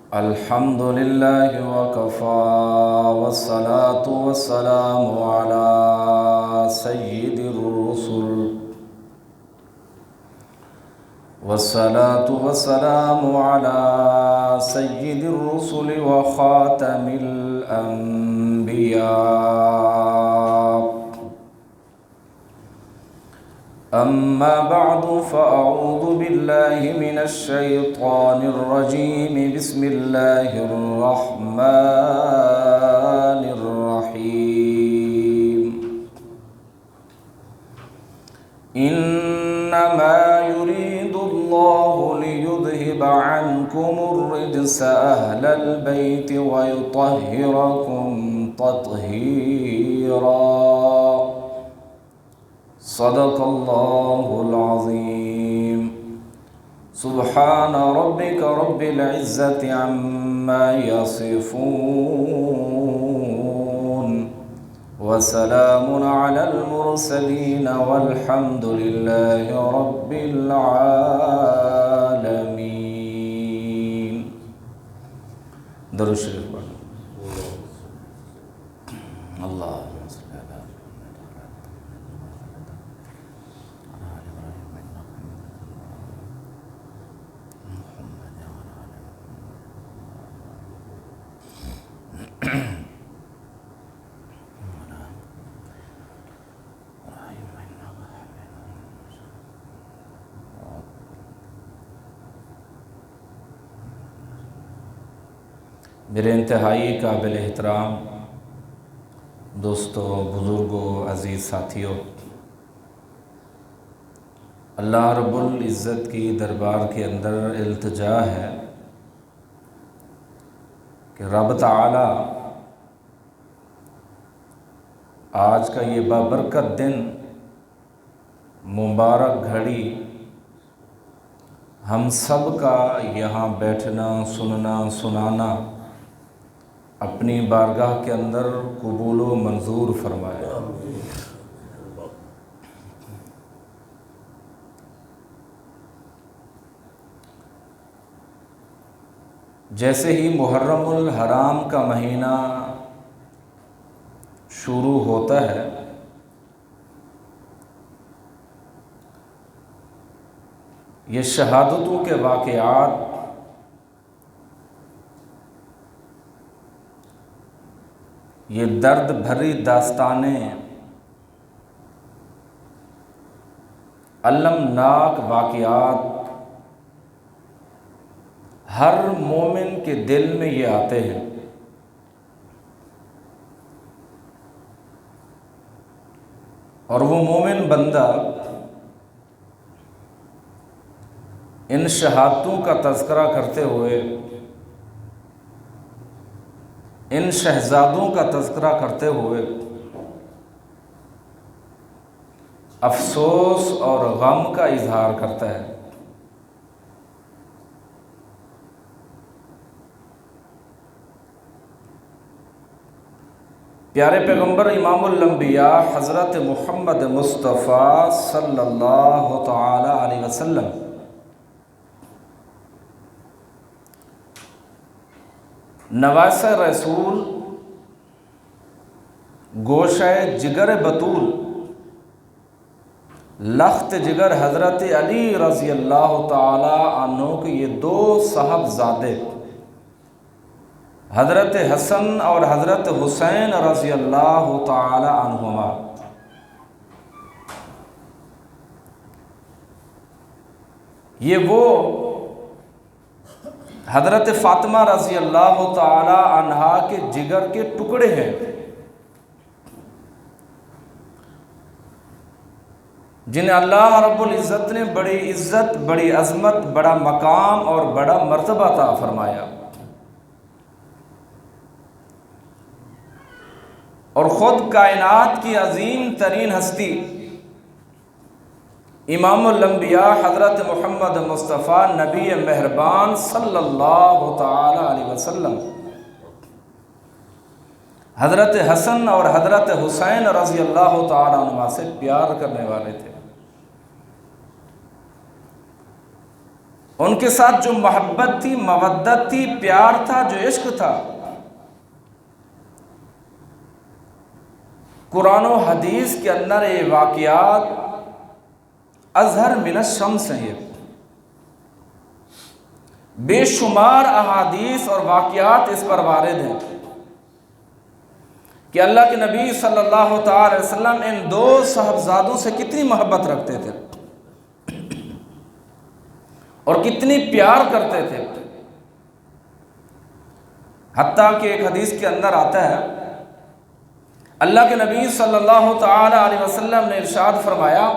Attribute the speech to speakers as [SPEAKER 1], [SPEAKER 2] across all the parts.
[SPEAKER 1] الحمد لله وكفى والصلاة والسلام على سيد الرسل والصلاة والسلام على سيد الرسل وخاتم الأنبياء. أما بعد فأعوذ بالله من الشيطان الرجيم. بسم الله الرحمن الرحيم. إنما يريد الله ليذهب عنكم الرجس أهل البيت ويطهركم تطهيرا. صدق الله العظيم. سبحان ربك رب العزة عما يصفون وسلام على المرسلين والحمد لله رب العالمين. درود شریف پڑھیں. اللہ میرے انتہائی قابل احترام دوستوں، بزرگوں، عزیز ساتھیوں، اللہ رب العزت کی دربار کے اندر التجا ہے کہ رب تعالی آج کا یہ بابرکت دن، مبارک گھڑی ہم سب کا یہاں بیٹھنا، سننا، سنانا اپنی بارگاہ کے اندر قبول و منظور فرمائے. جیسے ہی محرم الحرام کا مہینہ شروع ہوتا ہے، یہ شہادتوں کے واقعات یہ درد بھری داستانیں، المناک واقعات ہر مومن کے دل میں یہ آتے ہیں. اور وہ مومن بندہ ان شہادتوں کا تذکرہ کرتے ہوئے، ان شہزادوں کا تذکرہ کرتے ہوئے افسوس اور غم کا اظہار کرتا ہے. پیارے پیغمبر امام الانبیاء حضرت محمد مصطفیٰ صلی اللہ تعالی علیہ وسلم نواسہ رسول، گوشہ جگر بطول، لخت جگر حضرت علی رضی اللہ تعالی عنہ کے یہ دو صاحبزادے حضرت حسن اور حضرت حسین رضی اللہ تعالی عنہما، یہ وہ حضرت فاطمہ رضی اللہ تعالی عنہا کے جگر کے ٹکڑے ہیں، جنہیں اللہ رب العزت نے بڑی عزت، بڑی عظمت، بڑا مقام اور بڑا مرتبہ عطا فرمایا. اور خود کائنات کی عظیم ترین ہستی امام الانبیاء حضرت محمد مصطفیٰ نبی مہربان صلی اللہ تعالی علیہ وسلم حضرت حسن اور حضرت حسین رضی اللہ تعالی عنہما سے پیار کرنے والے تھے. ان کے ساتھ جو محبت تھی، مودت تھی، پیار تھا، جو عشق تھا، قرآن و حدیث کے اندر یہ واقعات اظہر من الشمس ہیں، یہ بے شمار احادیث اور واقعات اس پر وارد ہیں کہ اللہ کے نبی صلی اللہ تعالی علیہ وسلم ان دو صاحبزادوں سے کتنی محبت رکھتے تھے اور کتنی پیار کرتے تھے، حتیٰ کہ ایک حدیث کے اندر آتا ہے اللہ کے نبی صلی اللہ تعالی علیہ وسلم نے ارشاد فرمایا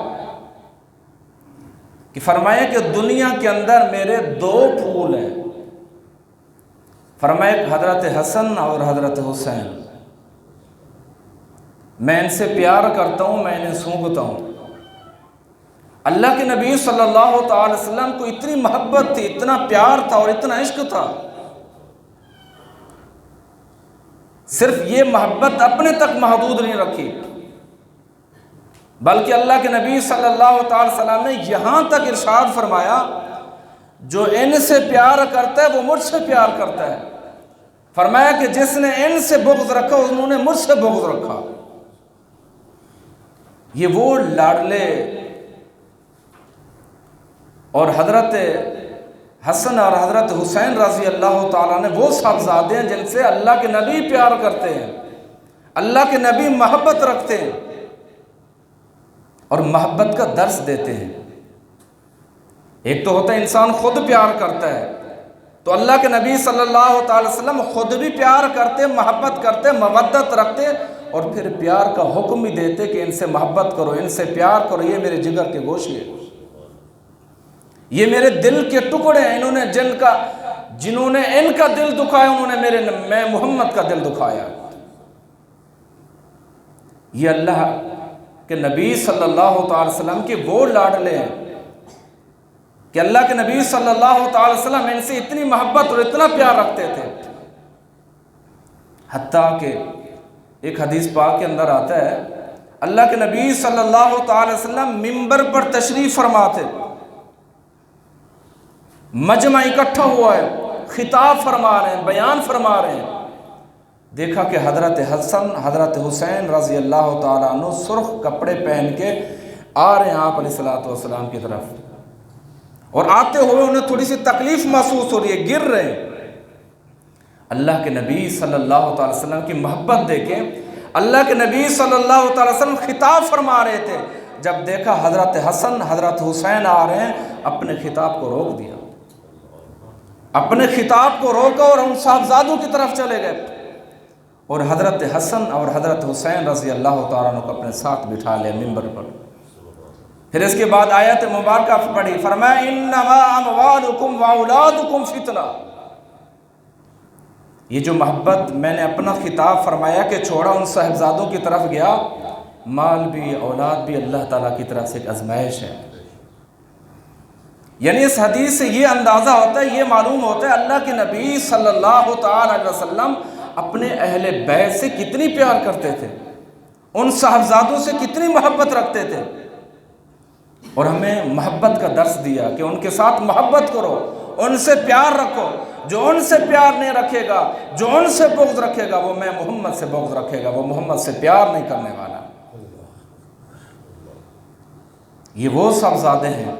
[SPEAKER 1] کہ دنیا کے اندر میرے دو پھول ہیں، فرمایا حضرت حسن اور حضرت حسین، میں ان سے پیار کرتا ہوں، میں انہیں سونگتا ہوں۔ اللہ کے نبی صلی اللہ تعالی وسلم کو اتنی محبت تھی، اتنا پیار تھا اور اتنا عشق تھا، صرف یہ محبت اپنے تک محدود نہیں رکھی، بلکہ اللہ کے نبی صلی اللہ تعالی وسلم نے یہاں تک ارشاد فرمایا جو ان سے پیار کرتا ہے وہ مجھ سے پیار کرتا ہے، فرمایا کہ جس نے ان سے بغض رکھا انہوں نے مجھ سے بغض رکھا۔ یہ وہ لاڈلے اور حضرت حسن اور حضرت حسین رضی اللہ تعالیٰ نے وہ صاحبزادے ہیں جن سے اللہ کے نبی پیار کرتے ہیں، اللہ کے نبی محبت رکھتے ہیں اور محبت کا درس دیتے ہیں۔ ایک تو ہوتا ہے انسان خود پیار کرتا ہے، تو اللہ کے نبی صلی اللہ تعالی وسلم خود بھی پیار کرتے، محبت کرتے، مودت رکھتے اور پھر پیار کا حکم بھی دیتے کہ ان سے محبت کرو، ان سے پیار کرو، یہ میرے جگر کے گوشے ہیں، یہ میرے دل کے ٹکڑے ہیں، جنہوں نے ان کا دل دکھایا انہوں نے میں محمد کا دل دکھایا۔ یہ اللہ کہ نبی صلی اللہ تعالی وسلم کے وہ لاڈلے ہیں کہ اللہ کے نبی صلی اللہ تعالی وسلم ان سے اتنی محبت اور اتنا پیار رکھتے تھے، حتیٰ کہ ایک حدیث پاک کے اندر آتا ہے اللہ کے نبی صلی اللہ تعالی وسلم منبر پر تشریف فرما تھے، مجمع اکٹھا ہوا ہے، خطاب فرما رہے ہیں، بیان فرما رہے ہیں، دیکھا کہ حضرت حسن حضرت حسین رضی اللہ تعالیٰ عنہ سرخ کپڑے پہن کے آ رہے ہیں آپ علیہ الصلوۃ والسلام کی طرف، اور آتے ہوئے انہیں تھوڑی سی تکلیف محسوس ہو رہی ہے، گر رہے ہیں۔ اللہ کے نبی صلی اللہ تعالی وسلم کی محبت دیکھیں، اللہ کے نبی صلی اللہ تعالی وسلم خطاب فرما رہے تھے، جب دیکھا حضرت حسن حضرت حسین آ رہے ہیں اپنے خطاب کو روک دیا، اپنے خطاب کو روکا اور ان صاحبزادوں کی طرف چلے گئے اور حضرت حسن اور حضرت حسین رضی اللہ تعالیٰ عنہ کو اپنے ساتھ بٹھا لیا منبر پر۔ پھر اس کے بعد آیت مبارکہ پڑھی، فرمایا انما اموالکم واولادکم فتنہ، یہ جو محبت میں نے اپنا خطاب فرمایا کہ چھوڑا ان صاحبزادوں کی طرف گیا، مال بھی اولاد بھی اللہ تعالیٰ کی طرف سے ایک آزمائش ہے۔ یعنی اس حدیث سے یہ اندازہ ہوتا ہے، یہ معلوم ہوتا ہے اللہ کے نبی صلی اللہ تعالی علیہ وسلم اپنے اہل بیت سے کتنی پیار کرتے تھے، ان صاحبزادوں سے کتنی محبت رکھتے تھے، اور ہمیں محبت کا درس دیا کہ ان کے ساتھ محبت کرو، ان سے پیار رکھو، جو ان سے پیار نہیں رکھے گا، جو ان سے بغض رکھے گا، وہ میں محمد سے بغض رکھے گا، وہ محمد سے پیار نہیں کرنے والا۔ یہ وہ صاحبزادے ہیں۔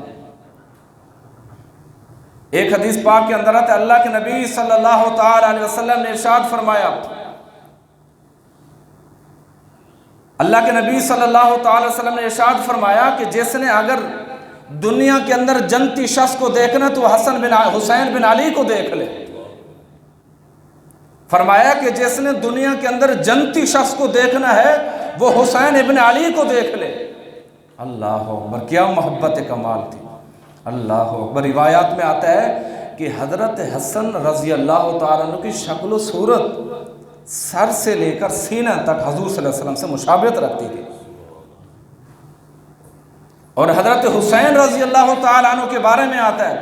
[SPEAKER 1] ایک حدیث پاک کے اندر آتا ہے اللہ کے نبی صلی اللہ تعالی علیہ وسلم نے ارشاد فرمایا، اللہ کے نبی صلی اللہ تعالی وسلم نے ارشاد فرمایا کہ جس نے اگر دنیا کے اندر جنتی شخص کو دیکھنا تو حسین بن علی کو دیکھ لے، فرمایا کہ جس نے دنیا کے اندر جنتی شخص کو دیکھنا ہے وہ حسین ابن علی کو دیکھ لے۔ اللہ اکبر، کیا محبت کمال تھی، اللہ اکبر۔ روایات میں آتا ہے کہ حضرت حسن رضی اللہ تعالیٰ عنہ کی شکل و صورت سر سے لے کر سینہ تک حضور صلی اللہ علیہ وسلم سے مشابہت رکھتی تھی، اور حضرت حسین رضی اللہ تعالیٰ عنہ کے بارے میں آتا ہے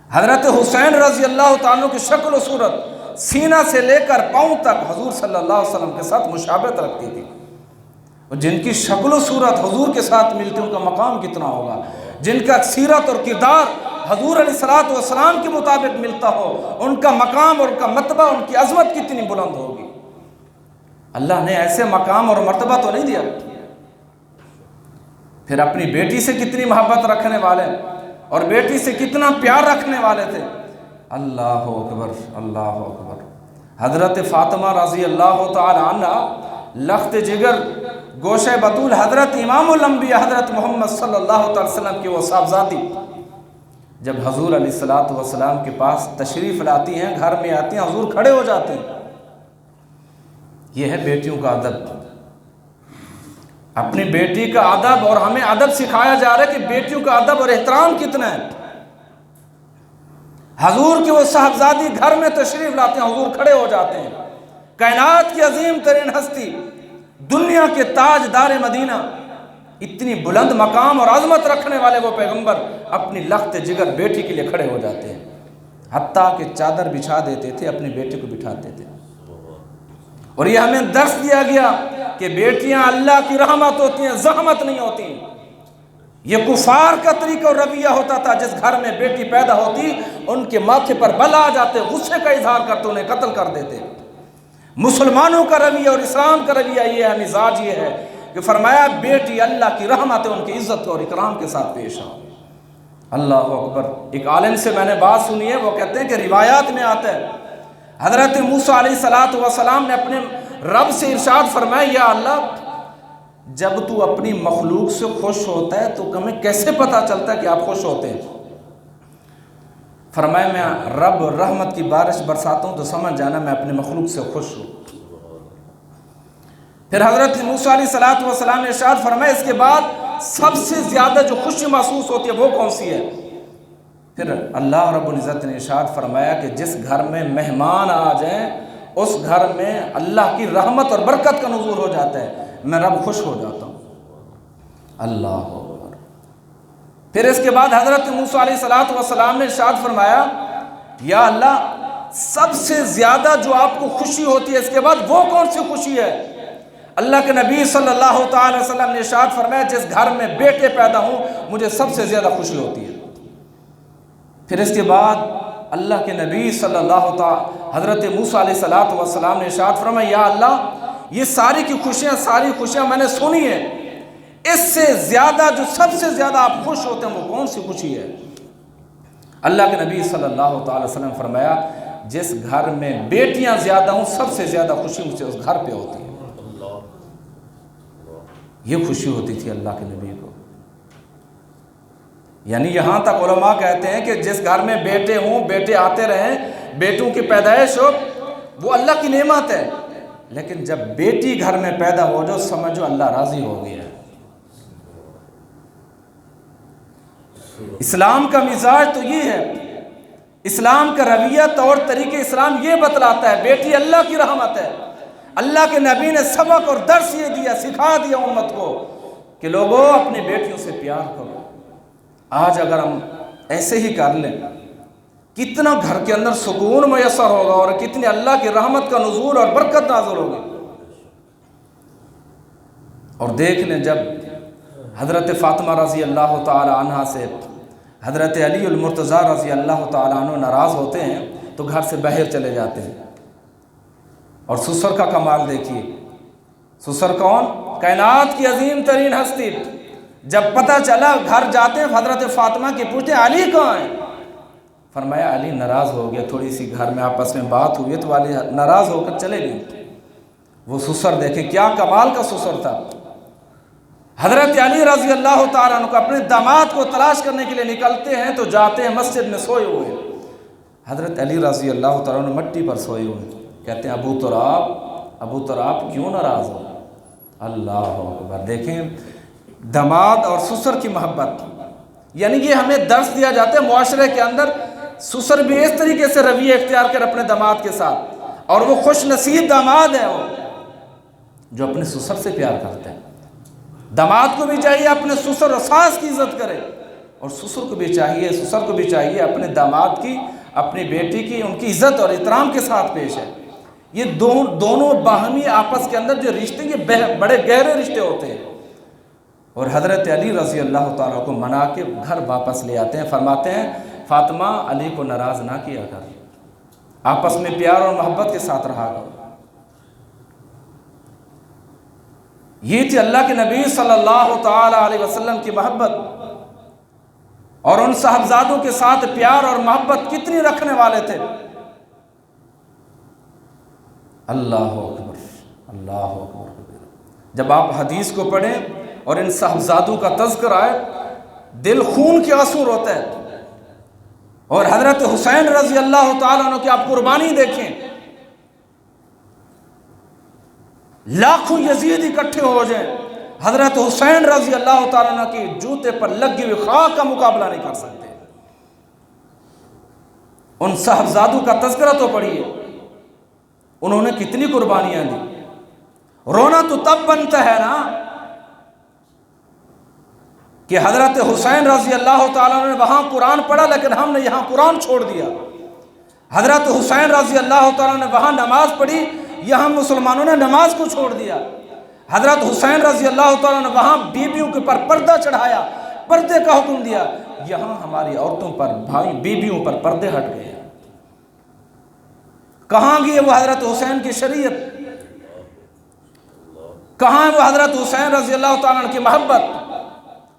[SPEAKER 1] حضرت حسین رضی اللہ تعالیٰ عنہ کی شکل و صورت سینہ سے لے کر پاؤں تک حضور صلی اللہ علیہ وسلم کے ساتھ مشابہت رکھتی تھی، اور جن کی شکل و صورت حضور کے ساتھ ملتی ان کا مقام کتنا ہوگا، جن کا سیرت اور کردار حضور علیہ الصلوۃ والسلام کے مطابق ملتا ہو، ان کا مقام اور ان کا مرتبہ، ان کی عظمت کتنی بلند ہوگی۔ اللہ نے ایسے مقام اور مرتبہ تو نہیں دیا۔ پھر اپنی بیٹی سے کتنی محبت رکھنے والے اور بیٹی سے کتنا پیار رکھنے والے تھے۔ اللہ اکبر، اللہ اکبر۔ حضرت فاطمہ رضی اللہ تعالی عنہ لخت جگر گوشہ بطول حضرت امام الانبیاء حضرت محمد صلی اللہ تعالی وسلم کی وہ صاحبزادی جب حضور علیہ الصلوۃ والسلام کے پاس تشریف لاتی ہیں، گھر میں آتی ہیں، حضور کھڑے ہو جاتے ہیں۔ یہ ہے بیٹیوں کا ادب، اپنی بیٹی کا ادب، اور ہمیں ادب سکھایا جا رہا ہے کہ بیٹیوں کا ادب اور احترام کتنا ہے۔ حضور کی وہ صاحبزادی گھر میں تشریف لاتے ہیں، حضور کھڑے ہو جاتے ہیں۔ کائنات کی عظیم ترین ہستی، دنیا کے تاج دار مدینہ، اتنی بلند مقام اور عظمت رکھنے والے وہ پیغمبر اپنی لخت جگر بیٹی کے لیے کھڑے ہو جاتے ہیں، حتیٰ کہ چادر بچھا دیتے تھے، اپنی بیٹی کو بٹھاتے تھے۔ اور یہ ہمیں درس دیا گیا کہ بیٹیاں اللہ کی رحمت ہوتی ہیں، زحمت نہیں ہوتی۔ یہ کفار کا طریقہ اور رویہ ہوتا تھا، جس گھر میں بیٹی پیدا ہوتی ان کے ماتھے پر بل آ جاتے، غصے کا اظہار کرتے، انہیں قتل کر دیتے۔ مسلمانوں کا رویہ اور اسلام کا رویہ یہ ہے، مزاج یہ ہے کہ فرمایا بیٹی اللہ کی رحمت ہے، ان کی عزت اور اکرام کے ساتھ پیش آؤ۔ اللہ اکبر۔ ایک عالم سے میں نے بات سنی ہے، وہ کہتے ہیں کہ روایات میں آتا ہے حضرت موسیٰ علیہ الصلوۃ والسلام نے اپنے رب سے ارشاد فرمایا، یا اللہ جب تو اپنی مخلوق سے خوش ہوتا ہے تو ہمیں کیسے پتہ چلتا ہے کہ آپ خوش ہوتے ہیں؟ فرمایا میں رب رحمت کی بارش برساتا ہوں تو سمجھ جانا میں اپنے مخلوق سے خوش ہوں۔ پھر حضرت موسیٰ علیہ الصلوۃ والسلام نے ارشاد فرمایا اس کے بعد سب سے زیادہ جو خوشی محسوس ہوتی ہے وہ کون سی ہے؟ پھر اللہ رب العزت نے ارشاد فرمایا کہ جس گھر میں مہمان آ جائیں اس گھر میں اللہ کی رحمت اور برکت کا نزول ہو جاتا ہے، میں رب خوش ہو جاتا ہوں۔ اللہ اکبر۔ پھر اس کے بعد حضرت موسیٰ علیہ الصلوۃ والسلام نے ارشاد فرمایا، یا اللہ سب سے زیادہ جو آپ کو خوشی ہوتی ہے اس کے بعد وہ کون سی خوشی ہے؟ اللہ کے نبی صلی اللہ تعالی وسلم نے ارشاد فرمایا جس گھر میں بیٹے پیدا ہوں مجھے سب سے زیادہ خوشی ہوتی ہے۔ پھر اس کے بعد اللہ کے نبی صلی اللہ تعالی حضرت موسیٰ علیہ الصلوۃ والسلام نے ارشاد فرمایا، یا اللہ یہ ساری کی خوشیاں ساری خوشیاں میں نے سنی ہیں، اس سے زیادہ جو سب سے زیادہ آپ خوش ہوتے ہیں وہ کون سی خوشی ہے؟ اللہ کے نبی صلی اللہ تعالی وسلم فرمایا جس گھر میں بیٹیاں زیادہ ہوں سب سے زیادہ خوشی مجھے اس گھر پہ ہوتی ہے۔ یہ خوشی ہوتی تھی اللہ کے نبی کو۔ یعنی یہاں تک علماء کہتے ہیں کہ جس گھر میں بیٹے ہوں، بیٹے آتے رہیں، بیٹوں کی پیدائش ہو، وہ اللہ کی نعمت ہے، لیکن جب بیٹی گھر میں پیدا ہو جو سمجھو اللہ راضی ہو گیا ہے۔ اسلام کا مزاج تو یہ ہے، اسلام کا رویہ طور طریقے اسلام یہ بتلاتا ہے بیٹی اللہ کی رحمت ہے۔ اللہ کے نبی نے سبق اور درس یہ دیا، سکھا دیا امت کو کہ لوگوں اپنی بیٹیوں سے پیار کرو۔ آج اگر ہم ایسے ہی کر لیں کتنا گھر کے اندر سکون میسر ہوگا اور کتنی اللہ کی رحمت کا نزول اور برکت نازل ہوگی۔ اور دیکھ لیں جب حضرت فاطمہ رضی اللہ تعالی عنہ سے حضرت علی المرتضیٰ رضی اللہ تعالی عنہ ناراض ہوتے ہیں تو گھر سے باہر چلے جاتے ہیں۔ اور سسر کا کمال دیکھیے، سسر کون؟ کائنات کی عظیم ترین ہستی۔ جب پتہ چلا گھر جاتے ہیں حضرت فاطمہ کی پوچھتے علی کہاں ہیں؟ فرمایا علی ناراض ہو گیا، تھوڑی سی گھر میں آپس میں بات ہوئی تو علی ناراض ہو کر چلے گئے۔ وہ سسر دیکھیں کیا کمال کا سسر تھا۔ حضرت علی رضی اللہ تعالیٰ عنہ کو اپنے داماد کو تلاش کرنے کے لیے نکلتے ہیں تو جاتے ہیں مسجد میں سوئے ہوئے، حضرت علی رضی اللہ تعالیٰ عنہ مٹی پر سوئے ہوئے، کہتے ہیں ابو تراب کیوں ناراض ہو؟ اللہ اکبر۔ دیکھیں داماد اور سسر کی محبت، یعنی یہ ہمیں درس دیا جاتا ہے معاشرے کے اندر سسر بھی اس طریقے سے رویہ اختیار کر اپنے داماد کے ساتھ، اور وہ خوش نصیب داماد ہے وہ جو اپنے سسر سے پیار کرتے ہیں۔ داماد کو بھی چاہیے اپنے سسر اور ساس کی عزت کرے، اور سسر کو بھی چاہیے اپنے داماد کی، اپنی بیٹی کی، ان کی عزت اور احترام کے ساتھ پیش ہے۔ یہ دونوں باہمی آپس کے اندر جو رشتے یہ بڑے گہرے رشتے ہوتے ہیں۔ اور حضرت علی رضی اللہ تعالیٰ کو منا کے گھر واپس لے آتے ہیں، فرماتے ہیں فاطمہ علی کو ناراض نہ کیا کر، آپس میں پیار اور محبت کے ساتھ رہا کرو۔ یہ تھی اللہ کے نبی صلی اللہ تعالی علیہ وسلم کی محبت، اور ان صاحبزادوں کے ساتھ پیار اور محبت کتنی رکھنے والے تھے۔ اللہ اکبر، اللہ اکبر۔ جب آپ حدیث کو پڑھیں اور ان صاحبزادوں کا تذکر آئے، دل خون کے آنسو روتا ہے۔ اور حضرت حسین رضی اللہ تعالیٰ عنہ کی آپ قربانی دیکھیں، لاکھوں یزید اکٹھے ہو جائیں، حضرت حسین رضی اللہ تعالیٰ عنہ کی جوتے پر لگی ہوئی خاک کا مقابلہ نہیں کر سکتے۔ ان صاحبزادوں کا تذکرہ تو پڑھیے، انہوں نے کتنی قربانیاں دی۔ رونا تو تب بنتا ہے نا کہ حضرت حسین رضی اللہ تعالیٰ عنہ نے وہاں قرآن پڑھا، لیکن ہم نے یہاں قرآن چھوڑ دیا۔ حضرت حسین رضی اللہ تعالیٰ نے وہاں نماز پڑھی، یہاں مسلمانوں نے نماز کو چھوڑ دیا۔ حضرت حسین رضی اللہ تعالیٰ نے وہاں بیویوں کے پر پردہ چڑھایا، پردے کا حکم دیا، یہاں ہماری عورتوں پر، بھائی بیویوں پر پردے ہٹ گئے۔ کہاں گئی وہ حضرت حسین کی شریعت؟ کہاں ہے وہ حضرت حسین رضی اللہ تعالیٰ عنہ کی محبت؟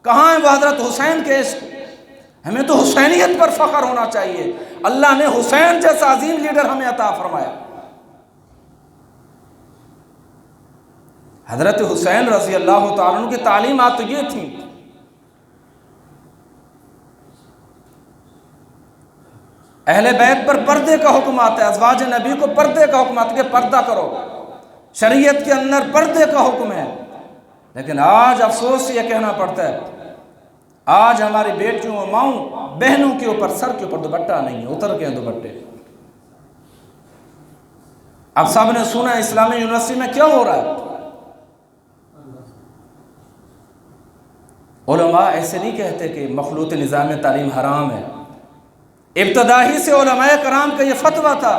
[SPEAKER 1] کہاں ہے وہ حضرت حسین کے عشق؟ ہمیں تو حسینیت پر فخر ہونا چاہیے۔ اللہ نے حسین جیسا عظیم لیڈر ہمیں عطا فرمایا۔ حضرت حسین رضی اللہ تعالیٰ عنہ کی تعلیمات تو یہ تھیں، اہل بیت پر پردے کا حکم آتا ہے، ازواج نبی کو پردے کا حکم آتا ہے کہ پردہ کرو، شریعت کے اندر پردے کا حکم ہے۔ لیکن آج افسوس سے یہ کہنا پڑتا ہے، آج ہماری بیٹیوں اور ماؤں بہنوں کے اوپر، سر کے اوپر دوپٹہ نہیں ہے، اتر کے ہیں دوپٹے۔ اب سب نے سنا اسلامی یونیورسٹی میں کیا ہو رہا ہے۔ علماء ایسے نہیں کہتے کہ مخلوط نظام تعلیم حرام ہے، ابتدائی سے علماء کرام کا یہ فتویٰ تھا،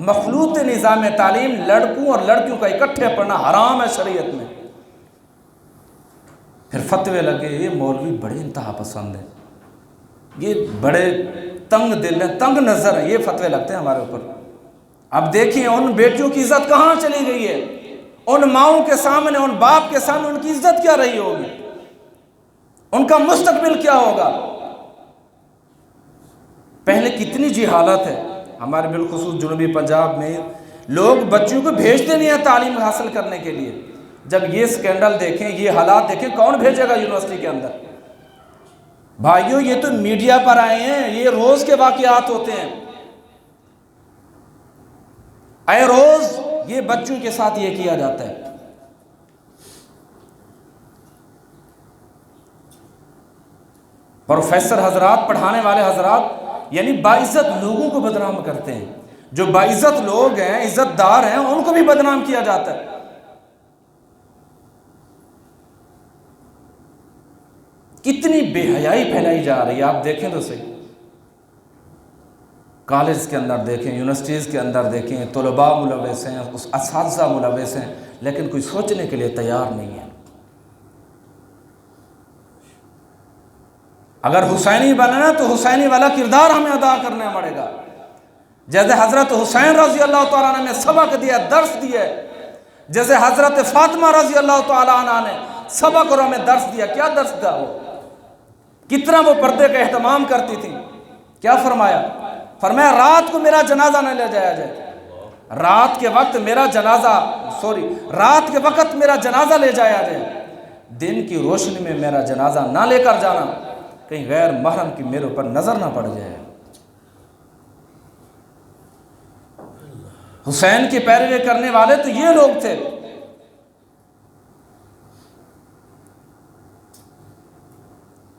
[SPEAKER 1] مخلوط نظام تعلیم لڑکوں اور لڑکیوں کا اکٹھے پڑھنا حرام ہے شریعت میں۔ پھر فتوے لگے، یہ مولوی بڑے انتہا پسند ہیں، یہ بڑے تنگ دل ہیں، تنگ نظر ہیں، یہ فتوے لگتے ہیں ہمارے اوپر۔ اب دیکھیں ان بیٹیوں کی عزت کہاں چلی گئی ہے، ان ماؤں کے سامنے، ان باپ کے سامنے ان کی عزت کیا رہی ہوگی، ان کا مستقبل کیا ہوگا۔ پہلے کتنی جہالت ہے ہمارے بالخصوص جنوبی پنجاب میں، لوگ بچوں کو بھیجتے نہیں ہیں تعلیم حاصل کرنے کے لیے۔ جب یہ سکینڈل دیکھیں، یہ حالات دیکھیں، کون بھیجے گا یونیورسٹی کے اندر؟ بھائیو یہ تو میڈیا پر آئے ہیں، یہ روز کے واقعات ہوتے ہیں، اے روز یہ بچوں کے ساتھ یہ کیا جاتا ہے۔ پروفیسر حضرات، پڑھانے والے حضرات یعنی باعزت لوگوں کو بدنام کرتے ہیں، جو باعزت لوگ ہیں، عزت دار ہیں، ان کو بھی بدنام کیا جاتا ہے۔ کتنی بے حیائی پھیلائی جا رہی ہے، آپ دیکھیں تو صحیح، کالج کے اندر دیکھیں، یونیورسٹیز کے اندر دیکھیں، طلباء ملوث ہیں، اساتذہ ملوث ہیں، لیکن کوئی سوچنے کے لیے تیار نہیں ہے۔ اگر حسینی بننا تو حسینی والا کردار ہمیں ادا کرنا پڑے گا، جیسے حضرت حسین رضی اللہ تعالیٰ عنہ نے سبق دیا، درس دیا، جیسے حضرت فاطمہ رضی اللہ تعالیٰ عنہ نے سبق اور ہمیں درس دیا۔ کیا درس تھا وہ؟ کتنا وہ پردے کا اہتمام کرتی تھی۔ کیا فرمایا؟ فرمایا رات کو میرا جنازہ نہ لے جایا جائے، رات کے وقت میرا جنازہ لے جایا جائے، دن کی روشنی میں میرا جنازہ نہ لے کر جانا، کہیں غیر محرم کی میرے اوپر نظر نہ پڑ جائے۔ حسین کی پیروی کرنے والے تو یہ لوگ تھے۔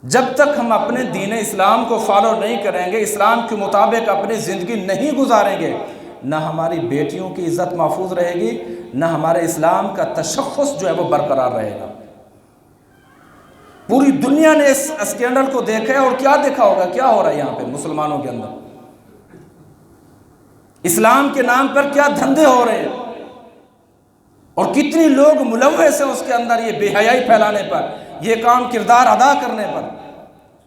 [SPEAKER 1] جب تک ہم اپنے دین اسلام کو فالو نہیں کریں گے، اسلام کے مطابق اپنی زندگی نہیں گزاریں گے، نہ ہماری بیٹیوں کی عزت محفوظ رہے گی، نہ ہمارے اسلام کا تشخص جو ہے وہ برقرار رہے گا۔ پوری دنیا نے اس اسکینڈل کو دیکھا ہے، اور کیا دیکھا ہوگا، کیا ہو رہا ہے یہاں پہ مسلمانوں کے اندر، اسلام کے نام پر کیا دھندے ہو رہے ہیں، اور کتنی لوگ ملوث ہیں اس کے اندر، یہ بے حیائی پھیلانے پر، یہ کام کردار ادا کرنے پر۔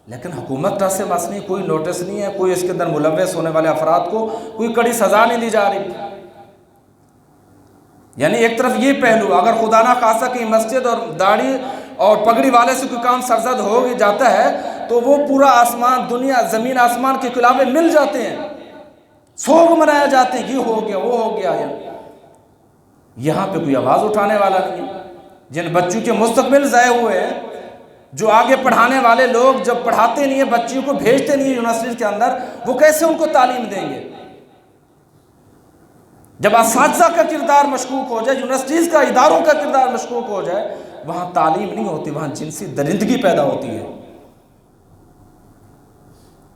[SPEAKER 1] لیکن حکومت طرف سے بس نہیں، کوئی نوٹس نہیں ہے، کوئی اس کے اندر ملوث ہونے والے افراد کو کوئی کڑی سزا نہیں دی جا رہی۔ یعنی ایک طرف یہ پہلو، اگر خدا نہ خواستہ کہیں مسجد اور داڑھی اور پگڑی والے سے کوئی کام سرزد ہو جاتا ہے تو وہ پورا آسمان، دنیا، زمین آسمان کے خلافے مل جاتے ہیں، سوگ منایا جاتے ہیں، یہ ہو گیا وہ ہو گیا۔ یہاں پہ کوئی آواز اٹھانے والا نہیں ہے۔ جن بچوں کے مستقبل ضائع ہوئے ہیں، جو آگے پڑھانے والے لوگ جب پڑھاتے نہیں ہیں، بچیوں کو بھیجتے نہیں ہیں یونیورسٹیز کے اندر، وہ کیسے ان کو تعلیم دیں گے؟ جب اساتذہ کا کردار مشکوک ہو جائے، یونیورسٹیز کا، اداروں کا کردار مشکوک ہو جائے، وہاں تعلیم نہیں ہوتی، وہاں جنسی درندگی پیدا ہوتی ہے۔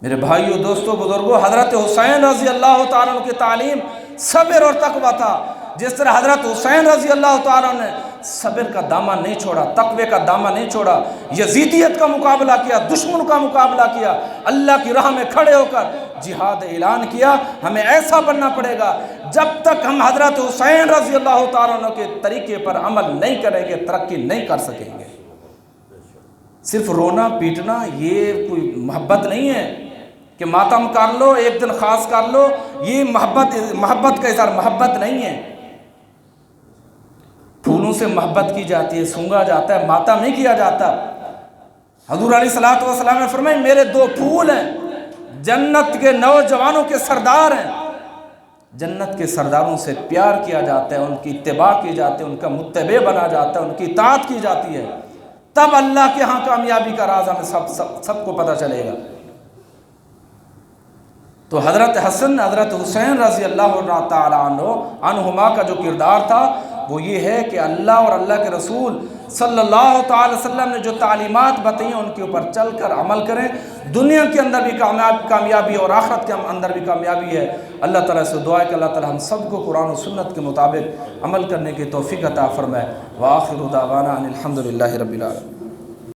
[SPEAKER 1] میرے بھائیوں، دوستوں، بزرگوں، حضرت حسین رضی اللہ تعالیٰ عنہ کی تعلیم صبر اور تقویٰ تھا۔ جس طرح حضرت حسین رضی اللہ تعالیٰ عنہ نے صبر کا دامن نہیں چھوڑا، تقوی کا دامن نہیں چھوڑا، یزیدیت کا مقابلہ کیا، دشمن کا مقابلہ کیا، اللہ کی راہ میں کھڑے ہو کر جہاد اعلان کیا۔ ہمیں ایسا بننا پڑے گا، جب تک ہم حضرت حسین رضی اللہ تعالیٰ عنہ کے طریقے پر عمل نہیں کریں گے، ترقی نہیں کر سکیں گے۔ صرف رونا پیٹنا یہ کوئی محبت نہیں ہے کہ ماتم کر لو، ایک دن خاص کر لو، یہ محبت کا اظہار محبت نہیں ہے۔ پھولوں سے محبت کی جاتی ہے، سونگا جاتا ہے، ماتم نہیں کیا جاتا۔ حضور علیہ السلام نے فرمایا میرے دو پھول ہیں، جنت کے نوجوانوں کے سردار ہیں، جنت کے سرداروں سے پیار کیا جاتا ہے، ان کی اتباع کی جاتی ہے، ان کا متبع بنا جاتا ہے، ان کی اطاعت کی جاتی ہے، تب اللہ کے ہاں کامیابی کا راز ہمیں سب کو پتہ چلے گا۔ تو حضرت حسن، حضرت حسین رضی اللہ تعالیٰ عنہما کا جو کردار تھا وہ یہ ہے کہ اللہ اور اللہ کے رسول صلی اللہ تعالی وسلم نے جو تعلیمات بتائی ہیں ان کے اوپر چل کر عمل کریں۔ دنیا کے اندر بھی کامیابی اور آخرت کے اندر بھی کامیابی ہے۔ اللہ تعالیٰ سے دعا ہے کہ اللہ تعالیٰ ہم سب کو قرآن و سنت کے مطابق عمل کرنے کی توفیق عطا فرمائے۔ وآخر دعوانا ان الحمد للہ رب العالمین۔